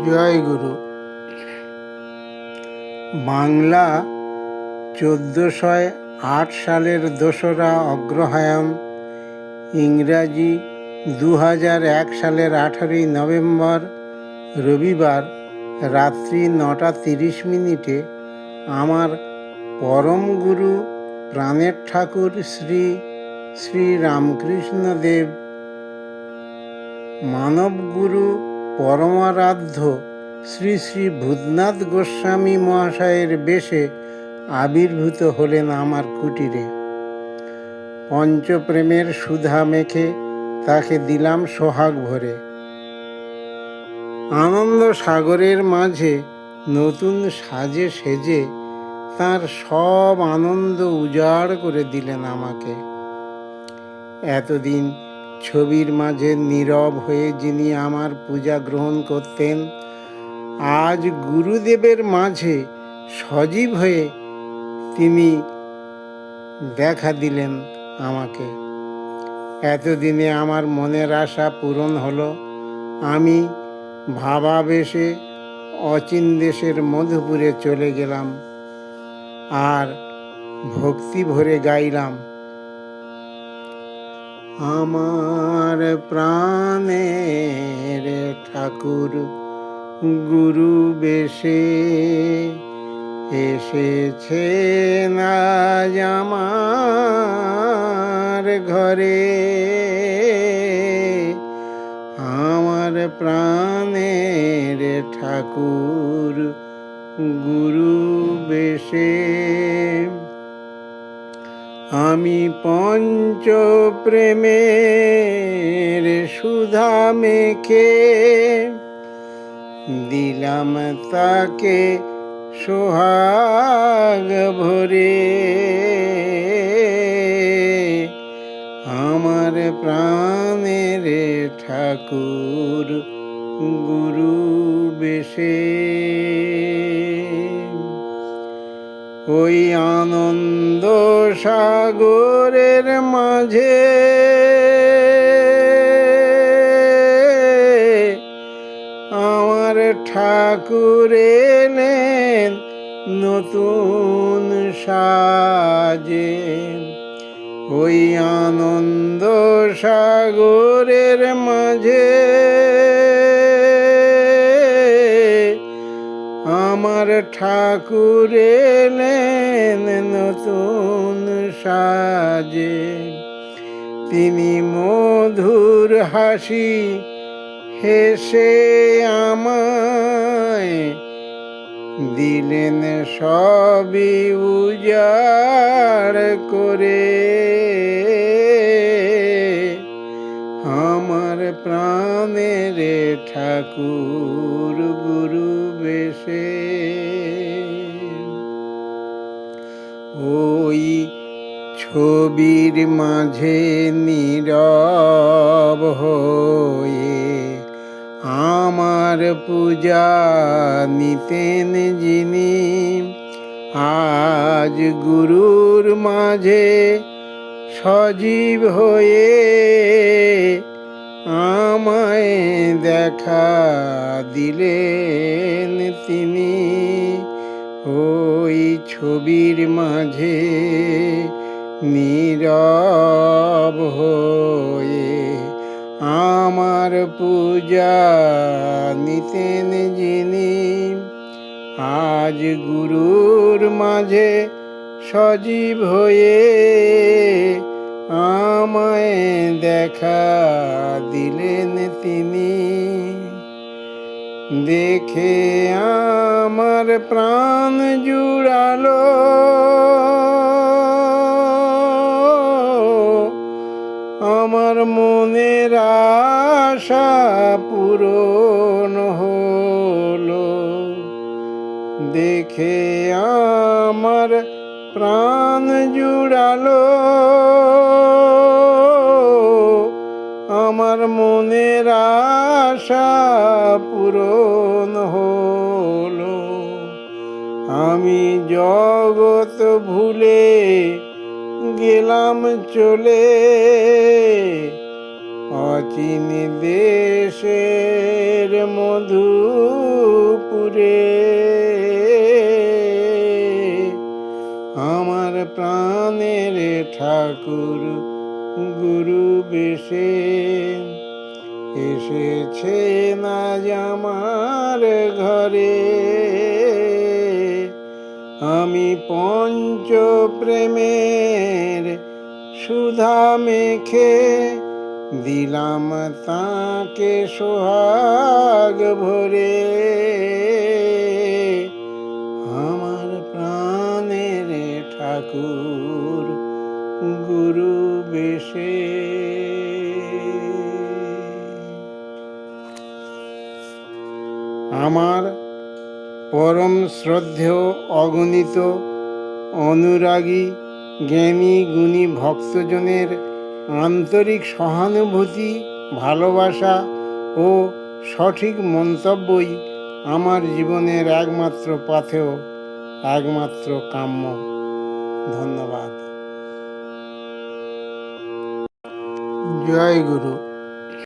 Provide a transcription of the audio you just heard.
জয় গুরু। বাংলা 1408 সালের 2রা অগ্রহায়ণ, ইংরাজি 2001 সালের 18ই নভেম্বর রবিবার রাত্রি 9:30 আমার পরম গুরু প্রাণের ঠাকুর শ্রী শ্রী রামকৃষ্ণদেব, মানব গুরু পরমারাধ্য শ্রী শ্রী ভূতনাথ গোস্বামী মহাশয়ের বেশে আবির্ভূত হলেন আমার কুটিরে। পঞ্চপ্রেমের সুধা মেখে তাকে দিলাম সোহাগ ভরে। আনন্দ সাগরের মাঝে নতুন সাজে সেজে তার সব আনন্দ উজাড় করে দিলেন আমাকে। এতদিন ছবির মাঝে নীরব হয়ে যিনি আমার পূজা গ্রহণ করতেন, আজ গুরুদেবের মাঝে সজীব হয়ে তিনি দেখা দিলেন আমাকে। এতদিনে আমার মনের আশা পূরণ হলো। আমি ভাবাবেশে অচিন দেশের মধুপুরে চলে গেলাম আর ভক্তি ভরে গাইলাম, আমার প্রাণের ঠাকুর গুরু বেশে এসেছেন আজ আমার ঘরে। আমার প্রাণের ঠাকুর গুরু বেশে আমি পঞ্চপ্রেমের সুধা মেখে দিলাম তাকে সোহাগ ভরে। আমার প্রাণের ঠাকুর গুরু বেশে ওই আনন্দ সাগরের মাঝে আমার ঠাকুর এলেন নতুন সাজে। ওই আনন্দ সাগরের মাঝে আমার ঠাকুর এলেন নতুন সাজে। তিনি মধুর হাসি হেসে আমায় দিলেন সবই উজাড় করে। আমার প্রাণের ঠাকুর গুরু বেশে ওই ছবির মাঝে নীরব হয়ে আমার পূজা নিতেন যিনি, আজ গুরুর মাঝে সজীব হয়ে আমায় দেখা দিলেন তিনি। ওই ছবির মাঝে নীরব হয়ে আমার পূজা নিতেন যিনি, আজ গুরুর মাঝে সজীব হয়ে আমায় দেখা দিলেন তিনি। দেখে আমার প্রাণ জুড়ালো, আমার মনের আশা পূরণ হলো। দেখে আমার প্রাণ জুড়ালো, আমার মনের আশা পূরণ হলো। আমি জগৎ ভুলে গেলাম চলে, অচিন দেশের মধুপুরে আমার প্রাণের ঠাকুর গুরু বেশে এসেছেন আজ আমার ঘরে। আমি পঞ্চ প্রেমের সুধা মেখে দিলাম তাকে সোহাগ ভরে। আমার প্রাণের ঠাকুর গুরু বেশে। আমার পরম শ্রদ্ধেয় অগণিত অনুরাগী জ্ঞানী গুণী ভক্তজনের আন্তরিক সহানুভূতি, ভালোবাসা ও সঠিক মন্তব্যই আমার জীবনের একমাত্র পাথেয়, একমাত্র কাম্য। ধন্যবাদ। জয় গুরু।